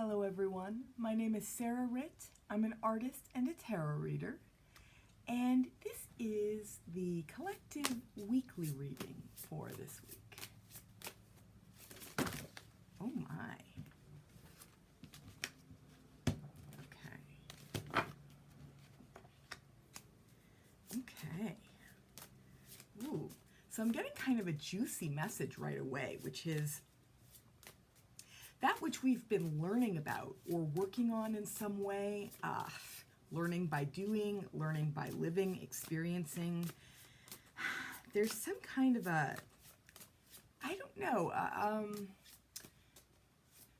Hello everyone, my name is Sarah Ritt. I'm an artist and a tarot reader, and this is the collective weekly reading for this week. Oh my. Okay. Ooh, so I'm getting kind of a juicy message right away, which is that which we've been learning about or working on in some way, learning by doing, learning by living, experiencing. There's some kind of a, I don't know,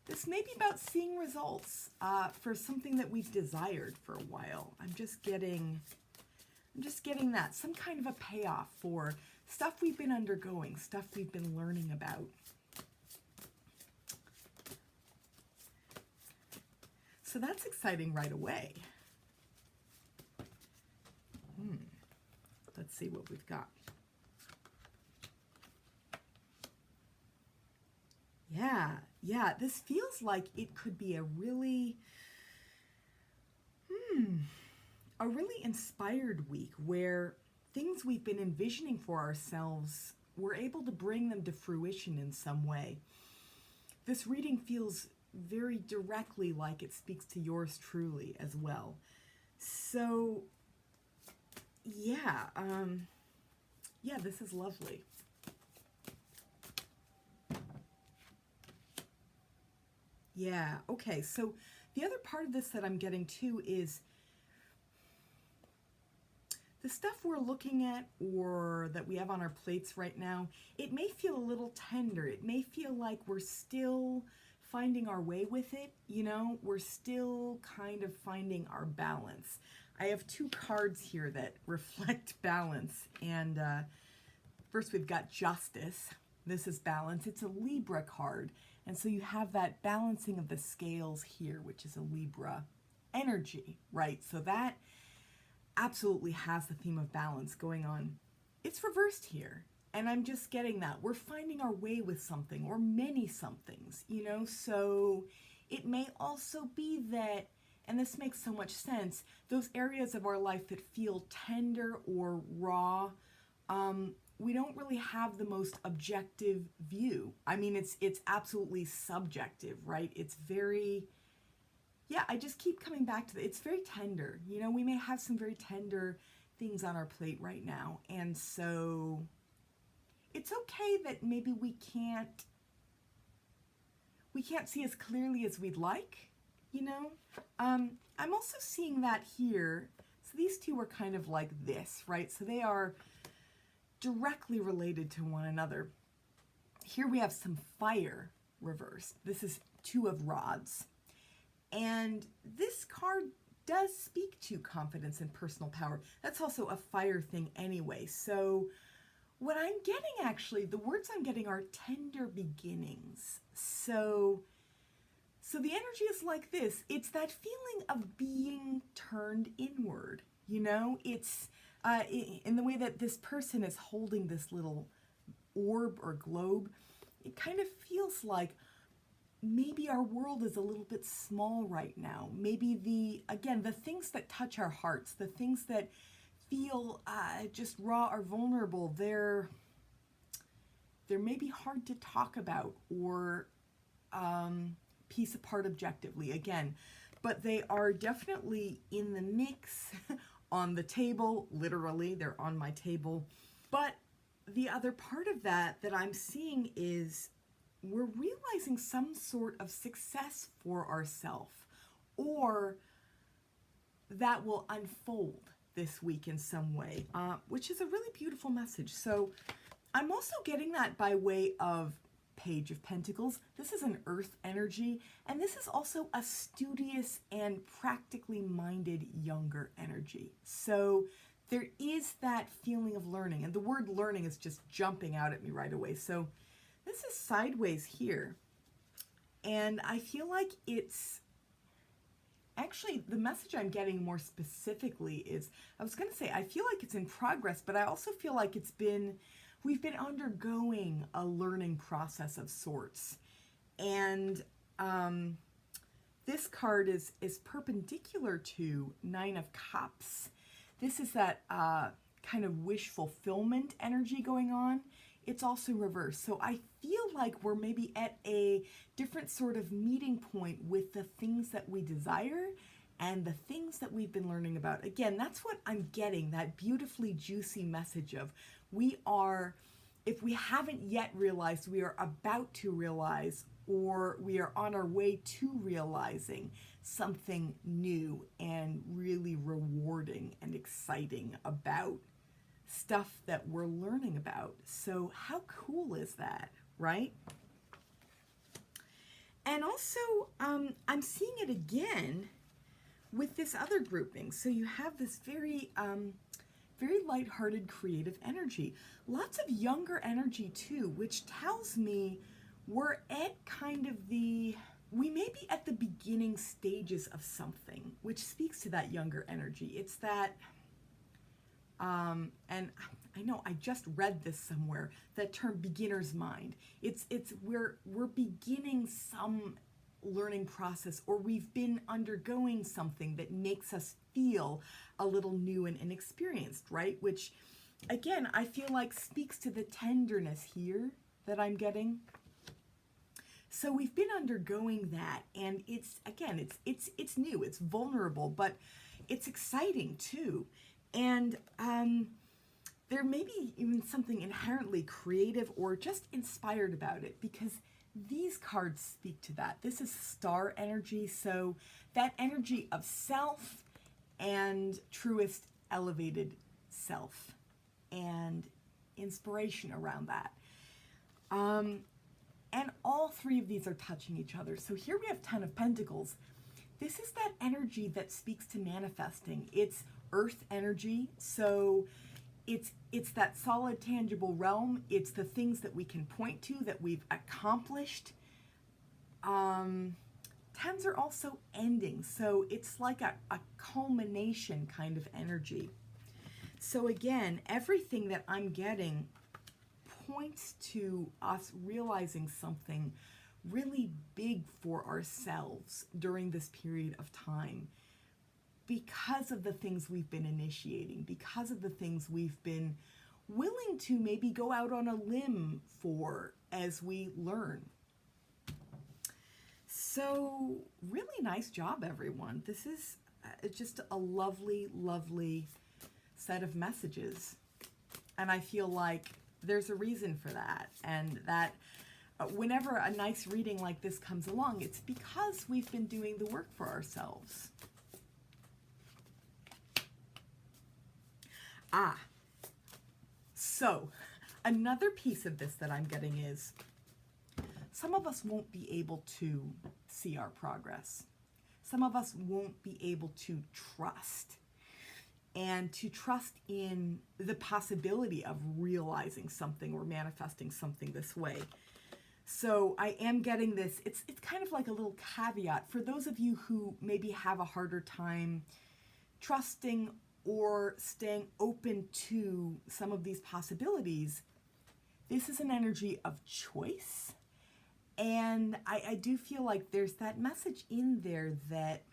this may be about seeing results for something that we've desired for a while. I'm just getting that, some kind of a payoff for stuff we've been undergoing, stuff we've been learning about. So that's exciting right away. Let's see what we've got. Yeah, this feels like it could be a really inspired week where things we've been envisioning for ourselves, we're able to bring them to fruition in some way. This reading feels very directly like it speaks to yours truly as well. So yeah, this is lovely. Yeah, okay, so the other part of this that I'm getting too is the stuff we're looking at or that we have on our plates right now, it may feel a little tender. It may feel like we're still finding our way with it, you know, we're still kind of finding our balance. I have two cards here that reflect balance, and first we've got Justice. This is balance. It's a Libra card, and so you have that balancing of the scales here, which is a Libra energy, right? So that absolutely has the theme of balance going on. It's reversed here, and I'm just getting that. We're finding our way with something or many somethings, you know, so it may also be that, and this makes so much sense, those areas of our life that feel tender or raw, we don't really have the most objective view. I mean, it's absolutely subjective, right? It's very, yeah, I just keep coming back to that. It's very tender. You know, we may have some very tender things on our plate right now. And so it's okay that maybe we can't see as clearly as we'd like, you know? I'm also seeing that here. So these two are kind of like this, right? So they are directly related to one another. Here we have some fire reversed. This is Two of Rods. And this card does speak to confidence and personal power. That's also a fire thing anyway. So what I'm getting, actually, the words I'm getting are tender beginnings. So the energy is like this. It's that feeling of being turned inward, you know? It's in the way that this person is holding this little orb or globe. It kind of feels like maybe our world is a little bit small right now. Maybe the things that touch our hearts, the things that feel just raw or vulnerable, they're maybe hard to talk about or piece apart objectively, again, but they are definitely in the mix, on the table, literally, they're on my table. But the other part of that I'm seeing is we're realizing some sort of success for ourselves, or that will unfold this week in some way, which is a really beautiful message. So I'm also getting that by way of Page of Pentacles. This is an earth energy, and this is also a studious and practically minded younger energy. So there is that feeling of learning, and the word learning is just jumping out at me right away. So this is sideways here, and I feel like it's actually, the message I'm getting more specifically is, I was going to say, I feel like it's in progress, but I also feel like we've been undergoing a learning process of sorts. And this card is perpendicular to Nine of Cups. This is that kind of wish fulfillment energy going on. It's also reversed. So I feel like we're maybe at a different sort of meeting point with the things that we desire and the things that we've been learning about. Again, that's what I'm getting, that beautifully juicy message of we are, if we haven't yet realized, we are about to realize, or we are on our way to realizing something new and really rewarding and exciting about stuff that we're learning about. So how cool is that, right? And also, I'm seeing it again with this other grouping. So you have this very, very lighthearted, creative energy. Lots of younger energy too, which tells me we're at kind of we may be at the beginning stages of something, which speaks to that younger energy. It's that, and I know I just read this somewhere, that term beginner's mind. We're beginning some learning process, or we've been undergoing something that makes us feel a little new and inexperienced, right? Which, again, I feel like speaks to the tenderness here that I'm getting. So we've been undergoing that, and it's new, it's vulnerable, but it's exciting too. And there may be even something inherently creative or just inspired about it, because these cards speak to that. This is star energy, so that energy of self and truest elevated self and inspiration around that. And all three of these are touching each other. So here we have Ten of Pentacles. This is that energy that speaks to manifesting. It's earth energy, so it's that solid, tangible realm. It's the things that we can point to, that we've accomplished. Tens are also ending, so it's like a culmination kind of energy. So again, everything that I'm getting points to us realizing something really big for ourselves during this period of time, because of the things we've been initiating, because of the things we've been willing to maybe go out on a limb for as we learn. So really nice job, everyone. This is just a lovely, lovely set of messages. And I feel like there's a reason for that. And that whenever a nice reading like this comes along, it's because we've been doing the work for ourselves. So another piece of this that I'm getting is some of us won't be able to see our progress. Some of us won't be able to trust, and to trust in the possibility of realizing something or manifesting something this way. So I am getting this, it's kind of like a little caveat for those of you who maybe have a harder time trusting or staying open to some of these possibilities. This is an energy of choice. And I do feel like there's that message in there that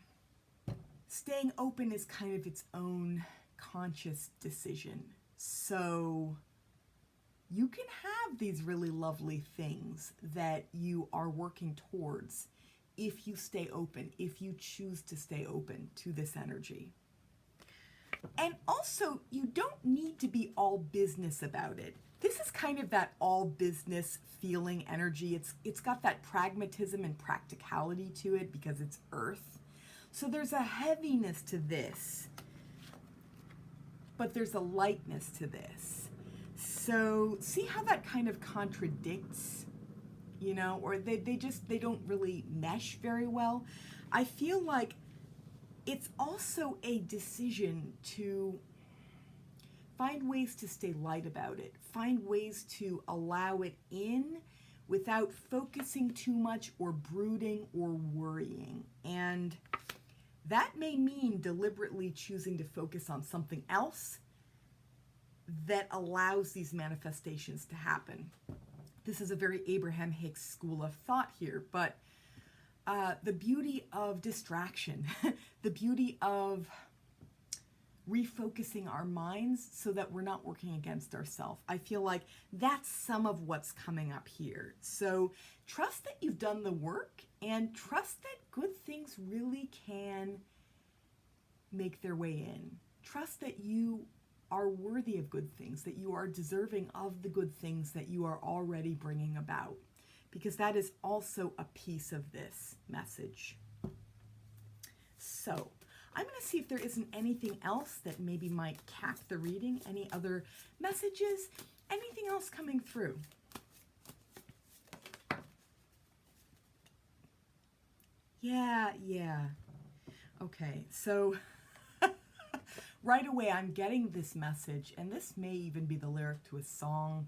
staying open is kind of its own conscious decision. So you can have these really lovely things that you are working towards if you stay open, if you choose to stay open to this energy. And also, you don't need to be all business about it. This is kind of that all business feeling energy. It's got that pragmatism and practicality to it because it's earth. So there's a heaviness to this, but there's a lightness to this. So see how that kind of contradicts, you know, or they don't really mesh very well. I feel like it's also a decision to find ways to stay light about it, find ways to allow it in without focusing too much or brooding or worrying. And that may mean deliberately choosing to focus on something else that allows these manifestations to happen. This is a very Abraham Hicks school of thought here, but the beauty of distraction, the beauty of refocusing our minds so that we're not working against ourselves. I feel like that's some of what's coming up here. So trust that you've done the work and trust that good things really can make their way in. Trust that you are worthy of good things, that you are deserving of the good things that you are already bringing about, because that is also a piece of this message. So I'm going to see if there isn't anything else that maybe might cap the reading, any other messages, anything else coming through. Yeah. Okay, so right away I'm getting this message, and this may even be the lyric to a song,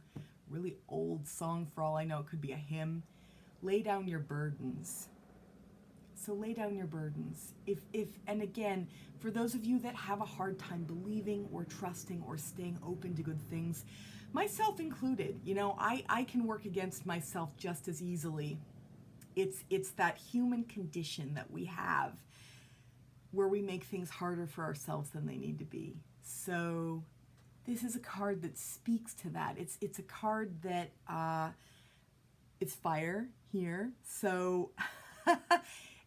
really old song for all I know. It could be a hymn. Lay down your burdens. So lay down your burdens. And again, for those of you that have a hard time believing or trusting or staying open to good things, myself included, I can work against myself just as easily. It's that human condition that we have where we make things harder for ourselves than they need to be. So this is a card that speaks to that. It's a card that it's fire here. So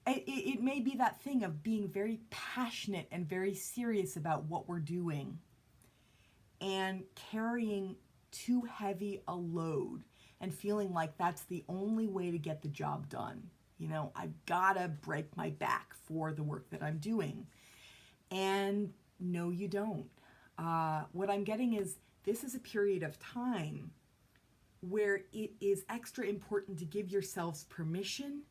it may be that thing of being very passionate and very serious about what we're doing and carrying too heavy a load and feeling like that's the only way to get the job done. I've got to break my back for the work that I'm doing. And no, you don't. What I'm getting is this is a period of time where it is extra important to give yourselves permission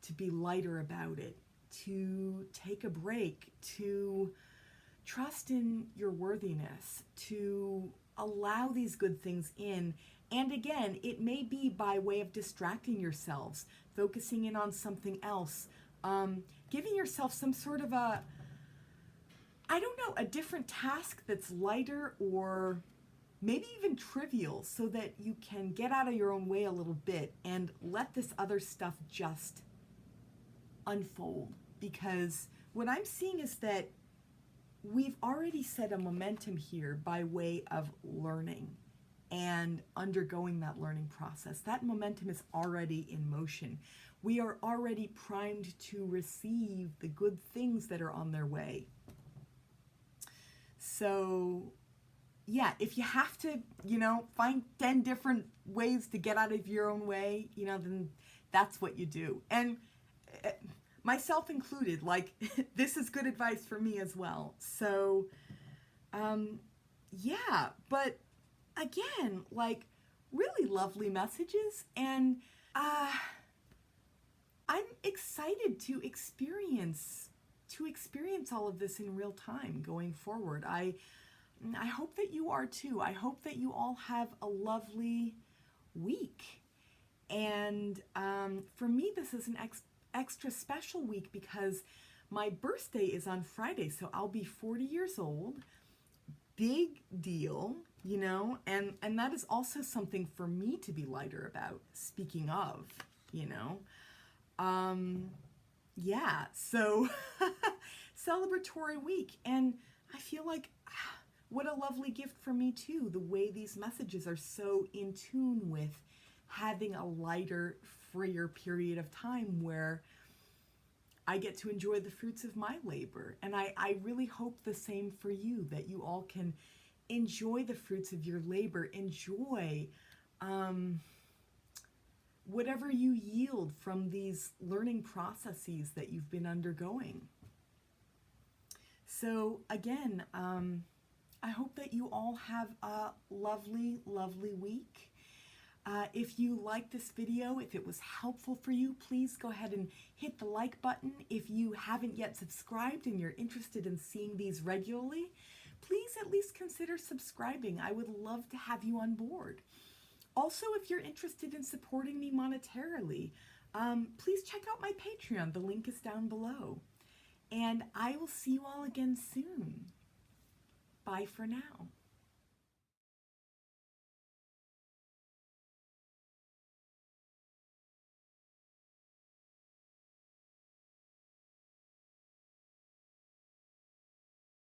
to be lighter about it, to take a break, to trust in your worthiness, to allow these good things in. And again, it may be by way of distracting yourselves, focusing in on something else, giving yourself some sort of a different task that's lighter or maybe even trivial, so that you can get out of your own way a little bit and let this other stuff just unfold. Because what I'm seeing is that we've already set a momentum here by way of learning and undergoing that learning process. That momentum is already in motion. We are already primed to receive the good things that are on their way. So yeah, if you have to, find 10 different ways to get out of your own way, then that's what you do. And myself included, this is good advice for me as well. So, yeah, but again, really lovely messages. And I'm excited to experience all of this in real time going forward. I hope that you are too. I hope that you all have a lovely week. And for me, this is an extra special week because my birthday is on Friday, so I'll be 40 years old. Big deal, and that is also something for me to be lighter about, speaking of, yeah, so celebratory week. And I feel like what a lovely gift for me too, the way these messages are so in tune with having a lighter, freer period of time where I get to enjoy the fruits of my labor. And I really hope the same for you, that you all can enjoy the fruits of your labor, enjoy whatever you yield from these learning processes that you've been undergoing. So again, I hope that you all have a lovely, lovely week. If you like this video, if it was helpful for you, please go ahead and hit the like button. If you haven't yet subscribed and you're interested in seeing these regularly, please at least consider subscribing. I would love to have you on board. Also, if you're interested in supporting me monetarily, please check out my Patreon. The link is down below. And I will see you all again soon. Bye for now.